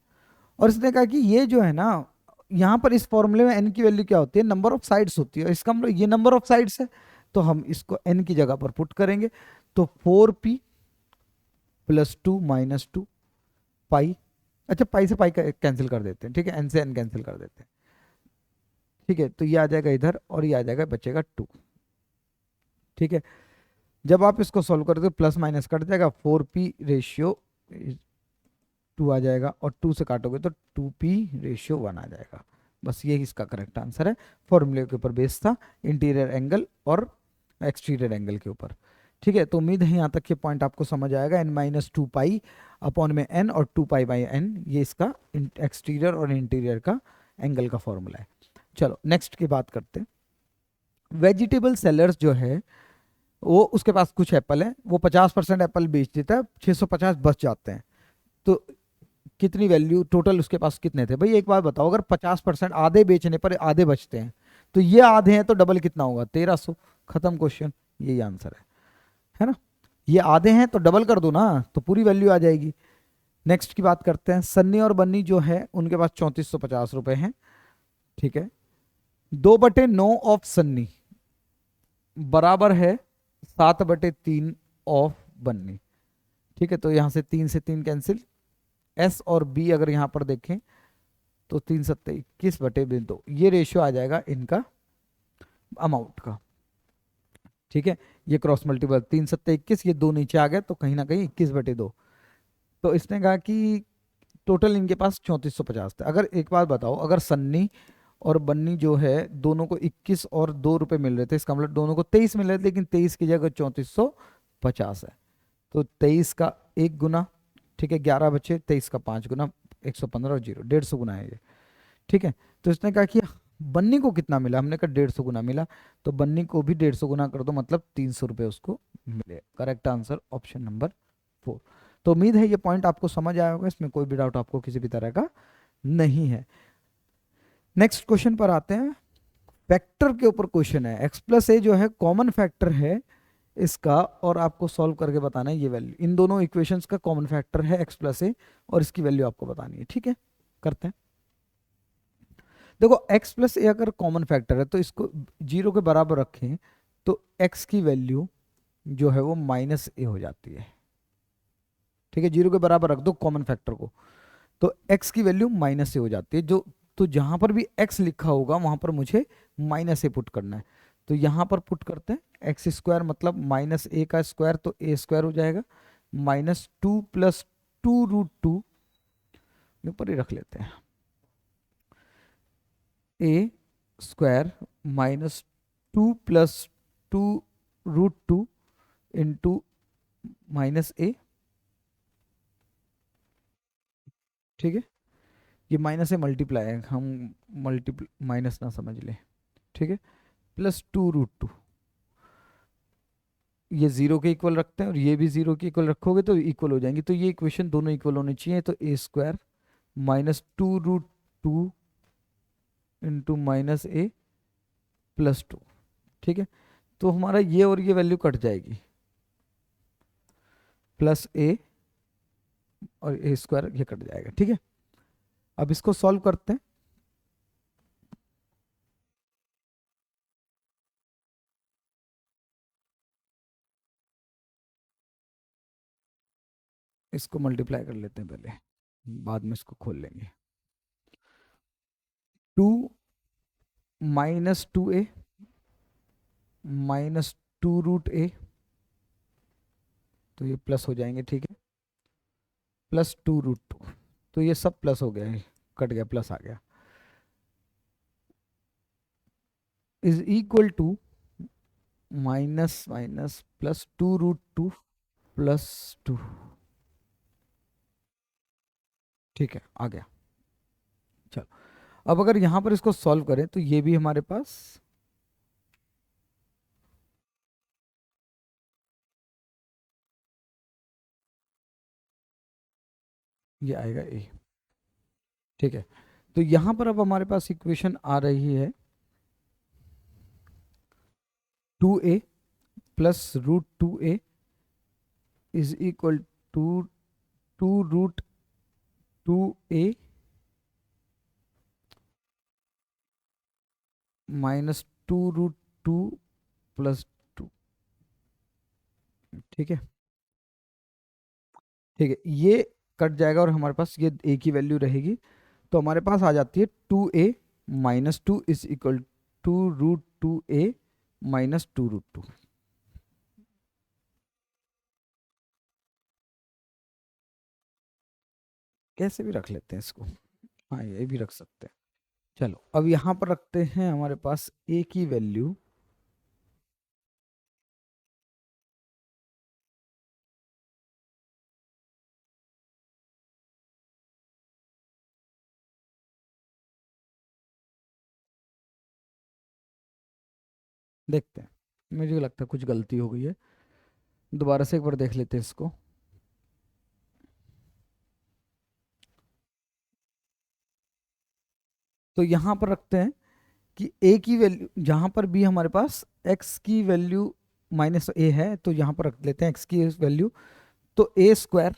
और इसने कहा कि ये जो है ना, यहाँ पर इस फॉर्मूले में n की वैल्यू क्या होती है, नंबर ऑफ साइड्स होती है, इसका मतलब ये नंबर ऑफ साइड्स है, तो हम इसको n की जगह पर पुट करेंगे, तो 4p+2 -2 पाई, अच्छा पाई से पाई कैंसिल कर देते हैं। ठीक है, n से n कैंसिल कर देते हैं। ठीक है, तो ये आ जाएगा इधर, और ये आ जाएगा, बचेगा 2। ठीक है, जब आप इसको सॉल्व कर दो प्लस माइनस कट जाएगा, 4p/2 आ जाएगा, और 2 से काटोगे तो 2p/1 आ जाएगा। बस ये इसका करेक्ट आंसर है, फॉर्मूले के ऊपर बेस था, इंटीरियर एंगल और एक्सटीरियर एंगल के ऊपर। ठीक है, तो उम्मीद है यहाँ तक ये पॉइंट आपको समझ आएगा। n-2π/n और 2π/n, ये इसका एक्सटीरियर और इंटीरियर का एंगल का फॉर्मूला है। चलो नेक्स्ट की बात करते हैं। वेजिटेबल सेलर्स जो है, वो उसके पास कुछ एप्पल है, वो 50% एप्पल बेच देता है, 650 बच जाते हैं, तो कितनी वैल्यू टोटल उसके पास कितने थे। भाई एक बात बताओ, अगर 50% आधे बेचने पर आधे बचते हैं, तो ये आधे हैं तो डबल कितना होगा, 1300। खत्म क्वेश्चन, यही आंसर है ना। ये आधे हैं तो डबल कर दो ना, तो पूरी वैल्यू आ जाएगी। नेक्स्ट की बात करते हैं। सन्नी और बन्नी जो है, उनके पास 3450 रुपए हैं। ठीक है, 2/9 ऑफ सन्नी बराबर है 7/3 ऑफ बन्नी। ठीक है, तो यहां से 3 से 3 कैंसिल, एस और बी अगर यहां पर देखें तो 3 7 21/2, ये रेशियो आ जाएगा इनका अमाउंट का। ठीक है, ये क्रॉस मल्टीपल 3 7 21, ये 2 नीचे आ गए, तो कहीं ना कहीं 21/2। तो इसने कहा कि टोटल इनके पास 3450 था। अगर एक बात बताओ, अगर सन्नी और बन्नी जो है, दोनों को 21 और 2 रुपए मिल रहे थे, इसका मतलब दोनों को 23 मिल रहे थे, लेकिन 23 की जगह 3450 है, तो 23 का 1 गुना, ठीक है, 11 बचे, 23 का 5 गुना, 115 और 0, 150 गुना है ये। ठीक है, तो इसने कहा कि बन्नी को कितना मिला, हमने कहा 150 गुना मिला, तो बन्नी को भी 150 गुना कर दो, मतलब 300 रुपये उसको मिले। Correct answer option number 4। तो उम्मीद है ये पॉइंट आपको समझ आया होगा, इसमें कोई भी डाउट आपको किसी भी तरह का नहीं है। नेक्स्ट क्वेश्चन पर आते हैं। फैक्टर के ऊपर क्वेश्चन है। x+a जो है कॉमन फैक्टर है इसका, और आपको सॉल्व करके बताना है ये वैल्यू। इन दोनों इक्वेशंस का कॉमन फैक्टर है x प्लस ए, और इसकी वैल्यू आपको बतानी है। ठीक है, करते हैं। देखो x प्लस ए अगर कॉमन फैक्टर है तो इसको 0 के बराबर रखें तो x की वैल्यू जो है वो माइनस ए हो जाती है। ठीक है, 0 के बराबर रख दो कॉमन फैक्टर को, तो x की वैल्यू माइनस ए हो जाती है। जो तो जहां पर भी x लिखा होगा वहां पर मुझे माइनस ए पुट करना है। तो यहां पर पुट करते हैं एक्स स्क्वायर मतलब माइनस ए का स्क्वायर, तो ए स्क्वायर हो जाएगा, माइनस 2 + 2√2, ऊपर ही रख लेते हैं, ए स्क्वायर माइनस 2 + 2√2 इंटू माइनस ए। ठीक है, ये माइनस से मल्टीप्लाई है, हम मल्टीप्ल माइनस ना समझ लें। ठीक है, +2√2, ये जीरो के इक्वल रखते हैं और ये भी जीरो के इक्वल रखोगे तो इक्वल हो जाएंगी। तो ये इक्वेशन दोनों इक्वल होनी चाहिए। तो ए स्क्वायर -2√2 इंटू माइनस ए +2। ठीक है, तो हमारा ये और ये वैल्यू कट जाएगी, प्लस ए और ए स्क्वायर ये कट जाएगा। ठीक है, अब इसको सॉल्व करते हैं। इसको मल्टीप्लाई कर लेते हैं पहले, बाद में इसको खोल लेंगे। 2 - 2a -2√a, तो ये प्लस हो जाएंगे। ठीक है, +2√2, तो ये सब प्लस हो गया है, कट गया, प्लस आ गया, is equal to minus minus +2√2 +2। ठीक है, आ गया। चलो, अब अगर यहां पर इसको सॉल्व करें तो ये भी हमारे पास ये आएगा ए। ठीक है, तो यहां पर अब हमारे पास इक्वेशन आ रही है 2a + √2a is equal to 2√2a -2√2 +2। ठीक है, ठीक है, ये कट जाएगा और हमारे पास ये a की वैल्यू रहेगी। तो हमारे पास आ जाती है 2a - 2 is equal to √2a -2√2। कैसे भी रख लेते हैं इसको, हाँ ये भी रख सकते हैं। चलो, अब यहाँ पर रखते हैं हमारे पास a की वैल्यू देखते हैं। मुझे लगता है कुछ गलती हो गई है, दोबारा से एक बार देख लेते हैं इसको। तो यहाँ पर रखते हैं कि a की वैल्यू, जहाँ पर भी हमारे पास x की वैल्यू माइनस ए है, तो यहाँ पर रख लेते हैं x की वैल्यू। तो ए स्क्वायर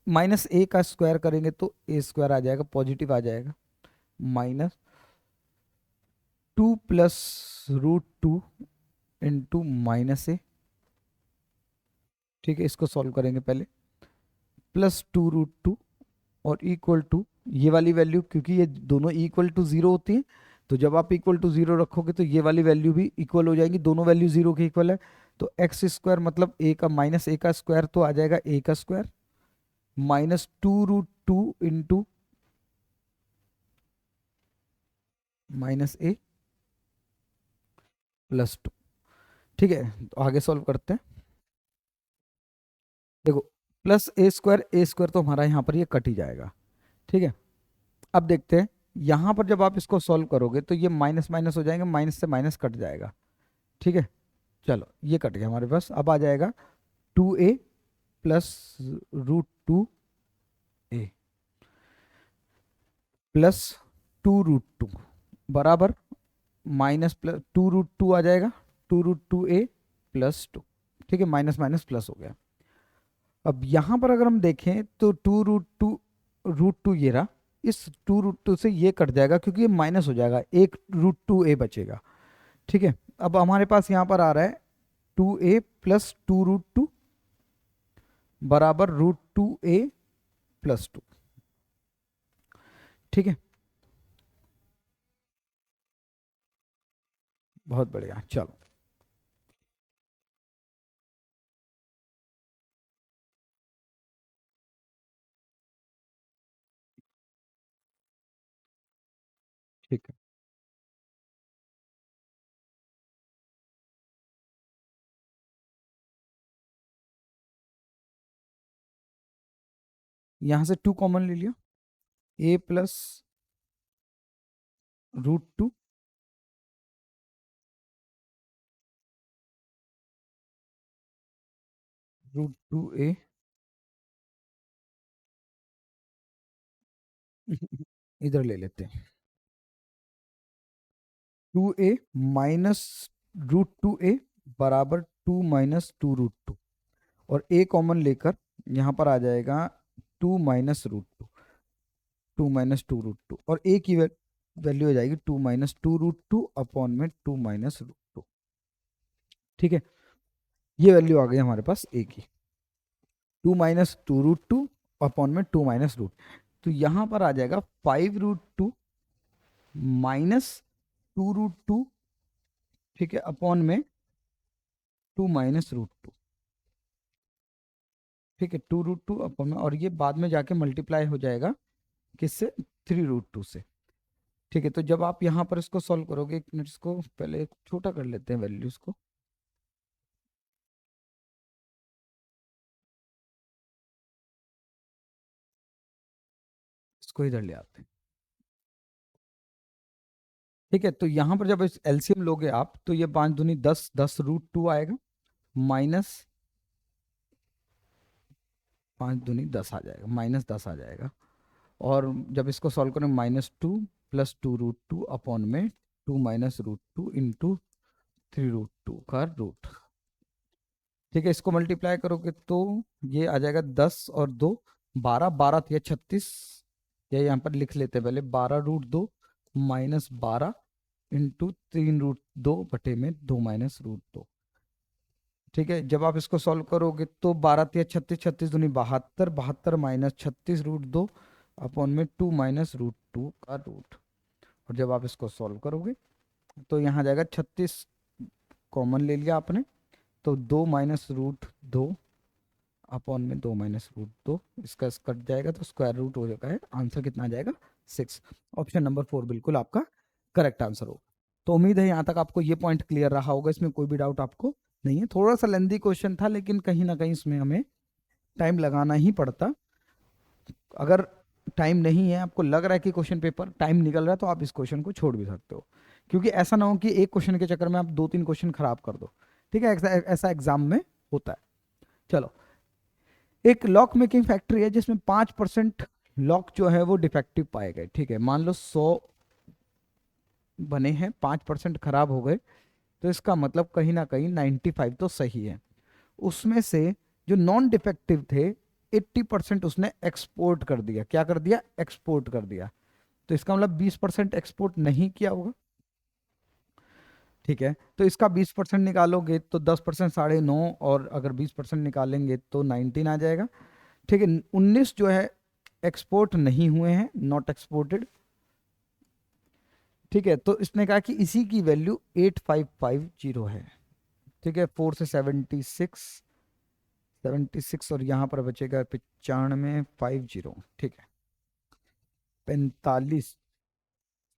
माइनस ए का स्क्वायर करेंगे तो ए स्क्वायर आ जाएगा, पॉजिटिव आ जाएगा, -2 + √2 इंटू माइनस ए। ठीक है, इसको सॉल्व करेंगे पहले, +2√2 और इक्वल टू ये वाली वैल्यू, क्योंकि ये दोनों इक्वल टू जीरो होती है, तो जब आप इक्वल टू जीरो रखोगे तो ये वाली वैल्यू भी इक्वल हो जाएगी, दोनों वैल्यू जीरो के इक्वल है। तो एक्स स्क्वायर मतलब ए का माइनस ए का स्क्वायर, तो आ जाएगा ए का स्क्वायर -2√2 इंटू माइनस ए +2। ठीक है, तो आगे सॉल्व करते हैं। देखो, +a² तो हमारा यहाँ पर ये कट ही जाएगा। ठीक है, अब देखते हैं यहाँ पर जब आप इसको सॉल्व करोगे तो ये माइनस माइनस हो जाएंगे, माइनस से माइनस कट जाएगा। ठीक है, चलो ये कट गया हमारे पास। अब आ जाएगा 2a +√2a +2√2 बराबर माइनस +2√2 आ जाएगा, 2√2a +2। ठीक है, माइनस माइनस प्लस हो गया। अब यहाँ पर अगर हम देखें तो रूट टू ये रहा, इस 2√2 से ये कट जाएगा क्योंकि ये माइनस हो जाएगा, एक √2a बचेगा। ठीक है, अब हमारे पास यहाँ पर आ रहा है 2a प्लस 2√2 बराबर √2a प्लस 2। ठीक है, बहुत बढ़िया। चलो, ठीक है, यहाँ से 2 कॉमन ले लिया, a प्लस √2 √2a इधर ले लेते हैं, 2a माइनस √2a बराबर 2 माइनस 2√2, और a कॉमन लेकर यहाँ पर आ जाएगा 2 माइनस √2 और a की वैल्यू हो जाएगी 2 माइनस 2√2 अपॉन में 2 माइनस √2। ठीक है, ये वैल्यू आ गई हमारे पास a की, 2 माइनस 2√2 अपॉन में 2 माइनस √, तो यहाँ पर आ जाएगा 5√2 माइनस 2√2, ठीक है, अपॉन में 2 माइनस √2। ठीक है, 2√2 अपॉन में, और ये बाद में जाके मल्टीप्लाई हो जाएगा किससे, 3√2 से। ठीक है, तो जब आप यहाँ पर इसको सॉल्व करोगे, एक मिनट, इसको पहले छोटा कर लेते हैं वैल्यूज को, इसको इधर ले आते हैं। ठीक है, तो यहाँ पर जब इस एलसीएम लोगे आप, तो ये 5 दूनी 10, 10√2 आएगा, माइनस 5 दूनी 10 आ जाएगा, -10 आ जाएगा। और जब इसको सॉल्व करें, -2 प्लस 2√2 अपॉन में 2 माइनस √2 इंटू 3√2 का रूट। ठीक है, इसको मल्टीप्लाई करोगे तो ये आ जाएगा 10 और 2 12, 12 × 36, या यहाँ पर लिख लेते हैं पहले 12√2 -12 इंटू 3√2/2 - √2। ठीक है, जब आप इसको सॉल्व करोगे तो 12 × 36, 36 दूनी 72, 72 माइनस 36√2 अपॉन में 2 - √2 का रूट। और जब आप इसको सॉल्व करोगे तो यहाँ आ जाएगा 36 कॉमन ले लिया आपने, तो 2 - √2 अपॉन में 2 - √2, इसका कट जाएगा तो स्क्वायर रूट हो जाएगा है, आंसर कितना आ जाएगा 6। ऑप्शन नंबर 4 बिल्कुल आपका करेक्ट आंसर होगा। तो उम्मीद है यहाँ तक आपको ये पॉइंट क्लियर रहा होगा, इसमें कोई भी डाउट आपको नहीं है। थोड़ा सा लेंदी क्वेश्चन था, लेकिन कहीं ना कहीं इसमें हमें टाइम लगाना ही पड़ता। अगर टाइम नहीं है, आपको लग रहा है कि क्वेश्चन पेपर टाइम निकल रहा है, तो आप इस क्वेश्चन को छोड़ भी सकते हो, क्योंकि ऐसा ना हो कि एक क्वेश्चन के चक्कर में आप 2-3 क्वेश्चन खराब कर दो। ठीक है, ऐसा एग्जाम में होता है। चलो, एक लॉक मेकिंग फैक्ट्री है जिसमें 5% लॉक जो है वो डिफेक्टिव पाए गए। ठीक है, मान लो 100 बने हैं, 5% खराब हो गए, तो इसका मतलब कहीं ना कहीं 95 तो सही है। उसमें से जो नॉन डिफेक्टिव थे 80% उसने एक्सपोर्ट कर दिया। क्या कर दिया, एक्सपोर्ट कर दिया। तो इसका मतलब 20% एक्सपोर्ट नहीं किया होगा। ठीक है, तो इसका 20% निकालोगे तो 10% 9.5, और अगर 20% निकालेंगे तो 19 आ जाएगा। ठीक है, 19 जो है एक्सपोर्ट नहीं हुए हैं, नॉट एक्सपोर्टेड। ठीक है, तो इसने कहा कि इसी की वैल्यू 8550 है। ठीक है, 4 से 76 और यहाँ पर बचेगा 9550। ठीक है, 45,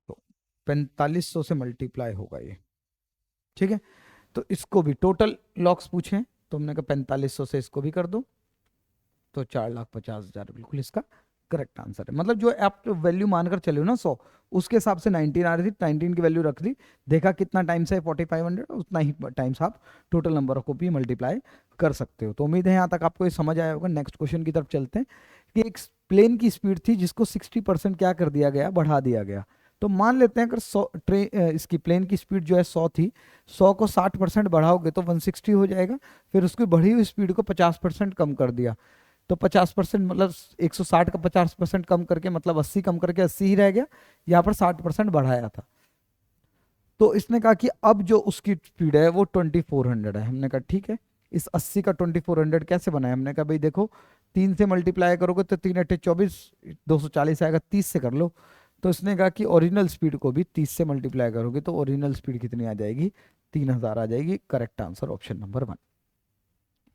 तो 4500 से मल्टीप्लाई होगा ये। ठीक है, तो इसको भी टोटल लॉक्स पूछे, तो हमने कहा 4500 से इसको भी कर दो, तो 4,50,000 बिल्कुल इसका करेक्ट आंसर है। मतलब जो आप वैल्यू मानकर चले हो ना 100, उसके हिसाब से 19 आ रही थी, 19 की वैल्यू रख दी, देखा कितना टाइम्स है 4500, उतना ही टाइम्स आप टोटल नंबर को भी मल्टीप्लाई कर सकते हो। तो उम्मीद है यहाँ तक आपको ये समझ आया होगा। नेक्स्ट क्वेश्चन की तरफ चलते हैं कि एक प्लेन की स्पीड थी जिसको 60% क्या कर दिया गया, बढ़ा दिया गया। तो मान लेते हैं अगर 100 इसकी प्लेन की स्पीड जो है 100 थी, 100 को 60% बढ़ाओगे तो 160 हो जाएगा। फिर उसकी बढ़ी हुई स्पीड को 50% कम कर दिया, तो 50% मतलब 160 का 50% कम करके मतलब 80 कम करके 80 ही रह गया। यहाँ पर 60% बढ़ाया था। तो इसने कहा कि अब जो उसकी स्पीड है वो 2400 है। हमने कहा ठीक है, इस 80 का 2400 कैसे बनाया? हमने कहा भाई देखो, 3 से मल्टीप्लाई करोगे तो 3 अट्ठे 24, 240 आएगा, 30 से कर लो। तो इसने कहा कि ओरिजिनल स्पीड को भी 30 से मल्टीप्लाई करोगे तो ओरिजिनल स्पीड कितनी आ जाएगी? 3000 आ जाएगी। Correct answer option number 1।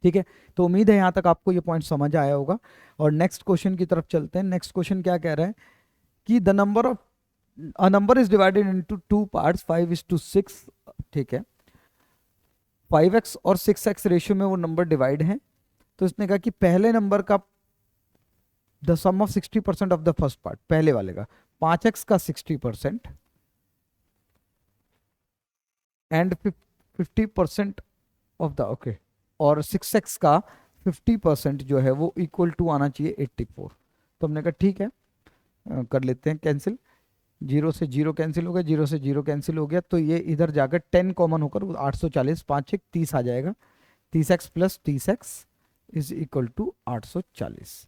ठीक है, तो उम्मीद है यहाँ तक आपको ये पॉइंट समझ आया होगा। और नेक्स्ट क्वेश्चन की तरफ चलते हैं। नेक्स्ट क्वेश्चन क्या कह रहा है कि the number of a number is divided into 2 parts 5:6। ठीक है, 5x और 6x रेशियो में वो नंबर डिवाइड है। तो इसने कहा कि पहले नंबर का the sum of 60% of the first part, पहले वाले का 5x का 60% एंड 50% ऑफ द ओके, और 6x का 50% जो है वो इक्वल टू आना चाहिए 84। तो हमने कहा ठीक है, कर लेते हैं कैंसिल। 0 से 0 कैंसिल हो गया, 0 से 0 कैंसिल हो गया, तो ये इधर जाकर 10 कॉमन होकर 840, 5 30 आ जाएगा। 30x plus 30x is equal to 840।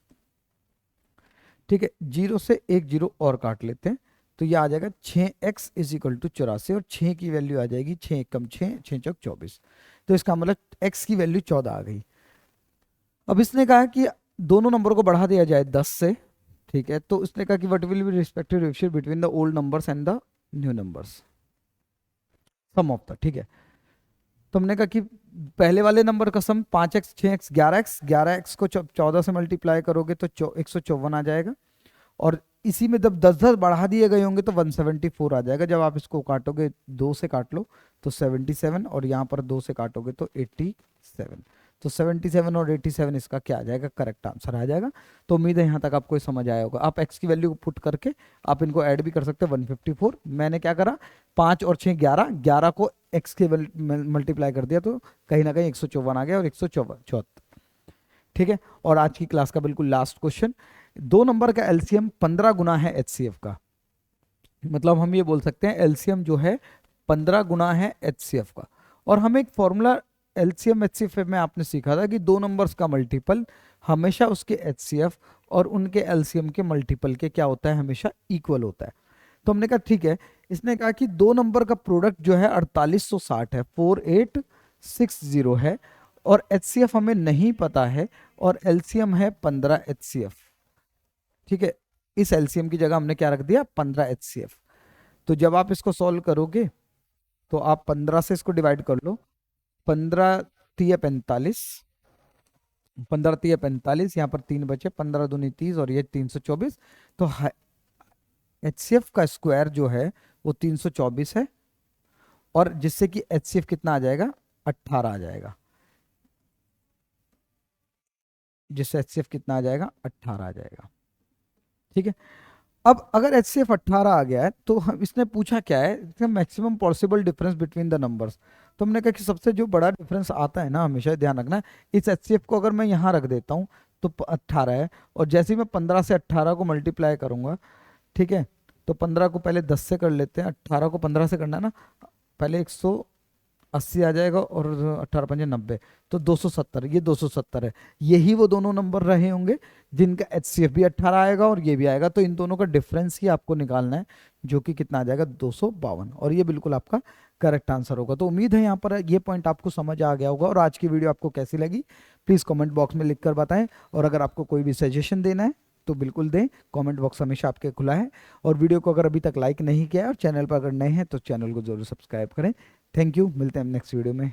ठीक है, 0 से एक 0 और काट लेते हैं, तो ये आ जाएगा 6x इज इक्वल टू 84, और 6 की वैल्यू आ जाएगी 6 कम 6, 6 चौक 24। तो इसका मतलब x की वैल्यू 14 आ गई। अब इसने कहा कि दोनों नंबर को बढ़ा दिया जाए 10 से। ठीक है, तो इसने कहा कि what will be respective ratio between the old numbers and the new numbers, sum of the. ठीक है, तो हमने कहा कि पहले वाले नंबर का सम 5x 6x 11x, 11x को 14 से मल्टीप्लाई करोगे तो 154 आ जाएगा। और इसी में जब 10 बढ़ा दिए गए होंगे तो 174 आ जाएगा। जब आप इसको काटोगे, 2 से काट लो तो 77, और यहाँ पर 2 से काटोगे तो 87। तो 77 और 87 इसका क्या आ जाएगा? करेक्ट आंसर आ जाएगा। तो उम्मीद है यहाँ तक आपको समझ आया होगा। आप x की वैल्यू को पुट करके आप इनको ऐड भी कर सकते हैं, 154। मैंने क्या करा, 5 और 6 11, 11 को x के मल्टीप्लाई कर दिया तो कहीं ना कहीं 154 आ गया, और 174। ठीक है, और आज की क्लास का बिल्कुल लास्ट क्वेश्चन, दो नंबर का एलसीएम 15 गुना है एचसीएफ का। मतलब हम ये बोल सकते हैं एलसीएम जो है 15 गुना है एचसीएफ का। और हमें एक फॉर्मूला एलसीएम एचसीएफ में आपने सीखा था कि दो नंबर्स का मल्टीपल हमेशा उसके एचसीएफ और उनके एलसीएम के मल्टीपल के क्या होता है? हमेशा इक्वल होता है। तो हमने कहा ठीक है, इसने कहा कि दो नंबर का प्रोडक्ट जो है 4860 है, 4860 है, और एचसीएफ हमें नहीं पता है, और एलसीएम है 15 एचसीएफ। ठीक है, इस एलसीएम की जगह हमने क्या रख दिया? 15 एचसीएफ। तो जब आप इसको सॉल्व करोगे तो आप 15 से इसको डिवाइड कर लो, 15 तिया 45, 15 तिया 45, यहाँ पर 3 बचे, 15 दूनी 30, और ये 324। तो एचसीएफ का स्क्वायर जो है वो 324 है, और जिससे कि एचसीएफ कितना आ जाएगा? 18 आ जाएगा। जिससे एचसीएफ कितना आ जाएगा? 18 आ जाएगा। ठीक है, अब अगर एचसीएफ 18 आ गया है तो हम इसने पूछा क्या है? Maximum possible difference between the numbers. तो हमने कहा कि सबसे जो बड़ा डिफरेंस आता है ना, हमेशा ध्यान रखना है, इस एचसीएफ को अगर मैं यहाँ रख देता हूँ तो 18 है, और जैसे ही मैं 15 से 18 को मल्टीप्लाई करूंगा, ठीक है, तो 15 को पहले 10 से कर लेते हैं, 18 को 15 से करना है ना, पहले 180 आ जाएगा, और 18 पंजे 90, तो 270, ये 270 है। यही वो दोनों नंबर रहे होंगे जिनका एचसीएफ भी 18 आएगा और ये भी आएगा। तो इन दोनों का डिफरेंस ही आपको निकालना है, जो कि कितना आ जाएगा? 252, और ये बिल्कुल आपका करेक्ट आंसर होगा। तो उम्मीद है यहाँ पर ये पॉइंट आपको समझ आ गया होगा। और आज की वीडियो आपको कैसी लगी प्लीज़ कमेंट बॉक्स में लिख कर बताएं, और अगर आपको कोई भी सजेशन देना है तो बिल्कुल दें, कमेंट बॉक्स हमेशा आपके खुला है। और वीडियो को अगर अभी तक लाइक नहीं किया है और चैनल पर अगर नए हैं तो चैनल को जरूर सब्सक्राइब करें। थैंक यू, मिलते हैं नेक्स्ट वीडियो में।